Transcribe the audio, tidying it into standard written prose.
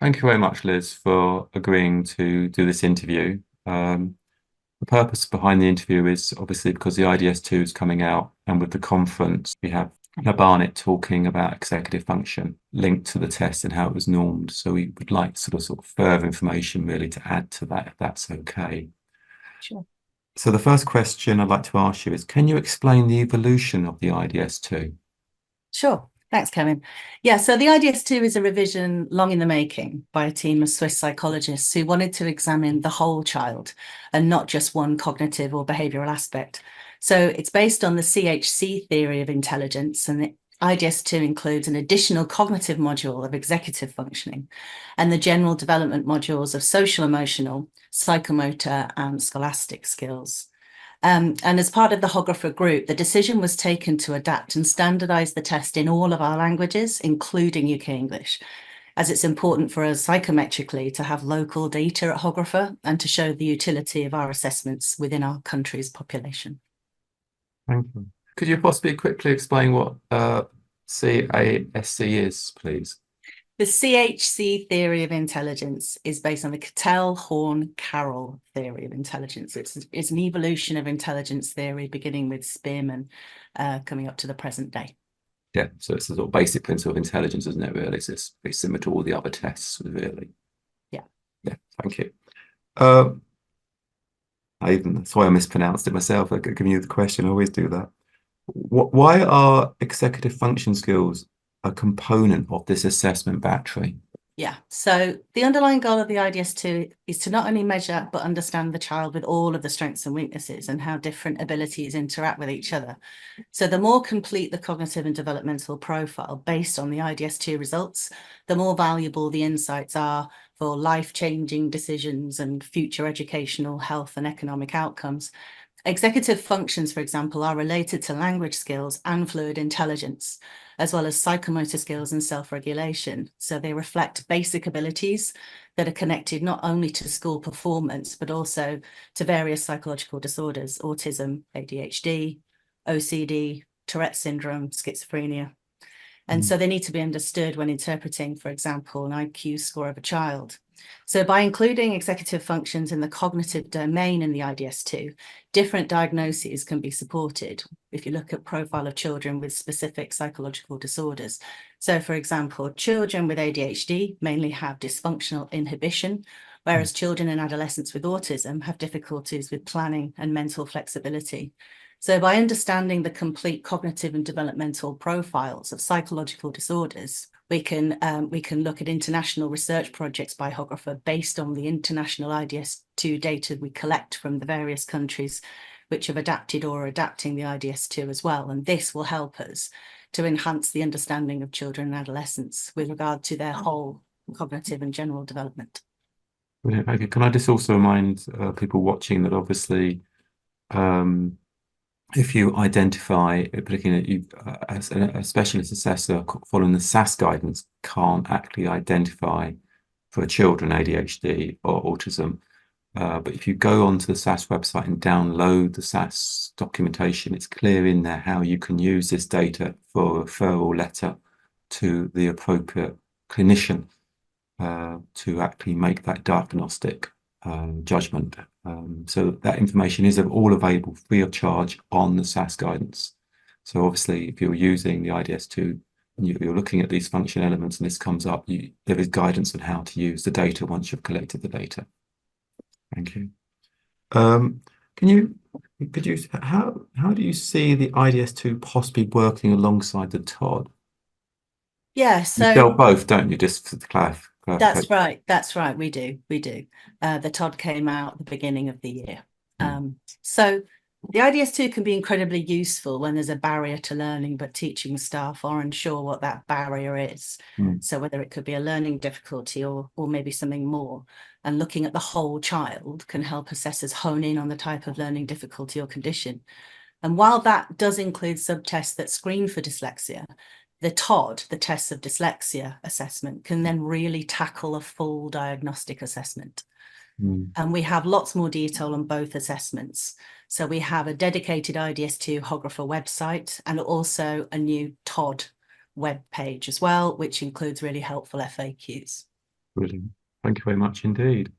Thank you very much, Liz, for agreeing to do this interview. The purpose behind the interview is obviously because the IDS-2 is coming out, and with the conference, we have Barnett talking about executive function linked to the test and how it was normed. So we would like sort of further information really to add to that, if that's okay. Sure. So the first question I'd like to ask you is, can you explain the evolution of the IDS-2? Sure. Thanks, Kevin. Yeah, so the IDS-2 is a revision long in the making by a team of Swiss psychologists who wanted to examine the whole child and not just one cognitive or behavioral aspect. So it's based on the CHC theory of intelligence, and the IDS-2 includes an additional cognitive module of executive functioning and the general development modules of social, emotional, psychomotor, and scholastic skills. And as part of the Hogrefe group, the decision was taken to adapt and standardise the test in all of our languages, including UK English, as it's important for us psychometrically to have local data at Hogrefe and to show the utility of our assessments within our country's population. Thank you. Could you possibly quickly explain what CASC is, please? The CHC theory of intelligence is based on the Cattell-Horn-Carroll theory of intelligence. It's an evolution of intelligence theory, beginning with Spearman, coming up to the present day. Yeah, so it's the sort of basic principle of intelligence, isn't it, really? It's very similar to all the other tests, really. Yeah. Yeah, thank you. That's why I mispronounced it myself. I've given you the question, I always do that. Why are executive function skills a component of this assessment battery? Yeah, so the underlying goal of the IDS-2 is to not only measure, but understand the child with all of the strengths and weaknesses and how different abilities interact with each other. So the more complete the cognitive and developmental profile based on the IDS-2 results, the more valuable the insights are for life-changing decisions and future educational, health and economic outcomes. Executive functions, for example, are related to language skills and fluid intelligence, as well as psychomotor skills and self-regulation. So they reflect basic abilities that are connected not only to school performance, but also to various psychological disorders: autism, ADHD, OCD, Tourette syndrome, schizophrenia. And so they need to be understood when interpreting, for example, an IQ score of a child. So by including executive functions in the cognitive domain in the IDS-2, different diagnoses can be supported if you look at profile of children with specific psychological disorders. So for example, children with ADHD mainly have dysfunctional inhibition, whereas children and adolescents with autism have difficulties with planning and mental flexibility. So by understanding the complete cognitive and developmental profiles of psychological disorders, we can look at international research projects by Hogrefe based on the international IDS-2 data we collect from the various countries which have adapted or are adapting the IDS-2 as well. And this will help us to enhance the understanding of children and adolescents with regard to their whole cognitive and general development. Okay, can I just also remind people watching that obviously if you identify, particularly you, as a specialist assessor following the SAS guidance, can't actually identify for children ADHD or autism. But if you go onto the SAS website and download the SAS documentation, it's clear in there how you can use this data for a referral letter to the appropriate clinician to actually make that diagnostic judgment. So that information is all available free of charge on the SAS guidance. So obviously, if you're using the IDS-2 and you're looking at these function elements and this comes up, there is guidance on how to use the data once you've collected the data. Thank you. How do you see the IDS-2 possibly working alongside the TOD? Yeah, You sell so both, don't you? Just for the clarification. that's right, we do. The TOD came out at the beginning of the year. So the IDS-2 can be incredibly useful when there's a barrier to learning, but teaching staff are unsure what that barrier is. So whether it could be a learning difficulty or maybe something more. And looking at the whole child can help assessors hone in on the type of learning difficulty or condition. And while that does include subtests that screen for dyslexia, the TOD, the tests of dyslexia assessment, can then really tackle a full diagnostic assessment. And we have lots more detail on both assessments. So we have a dedicated IDS-2 Hogrefe website and also a new TOD web page as well, which includes really helpful FAQs. Brilliant. Thank you very much indeed.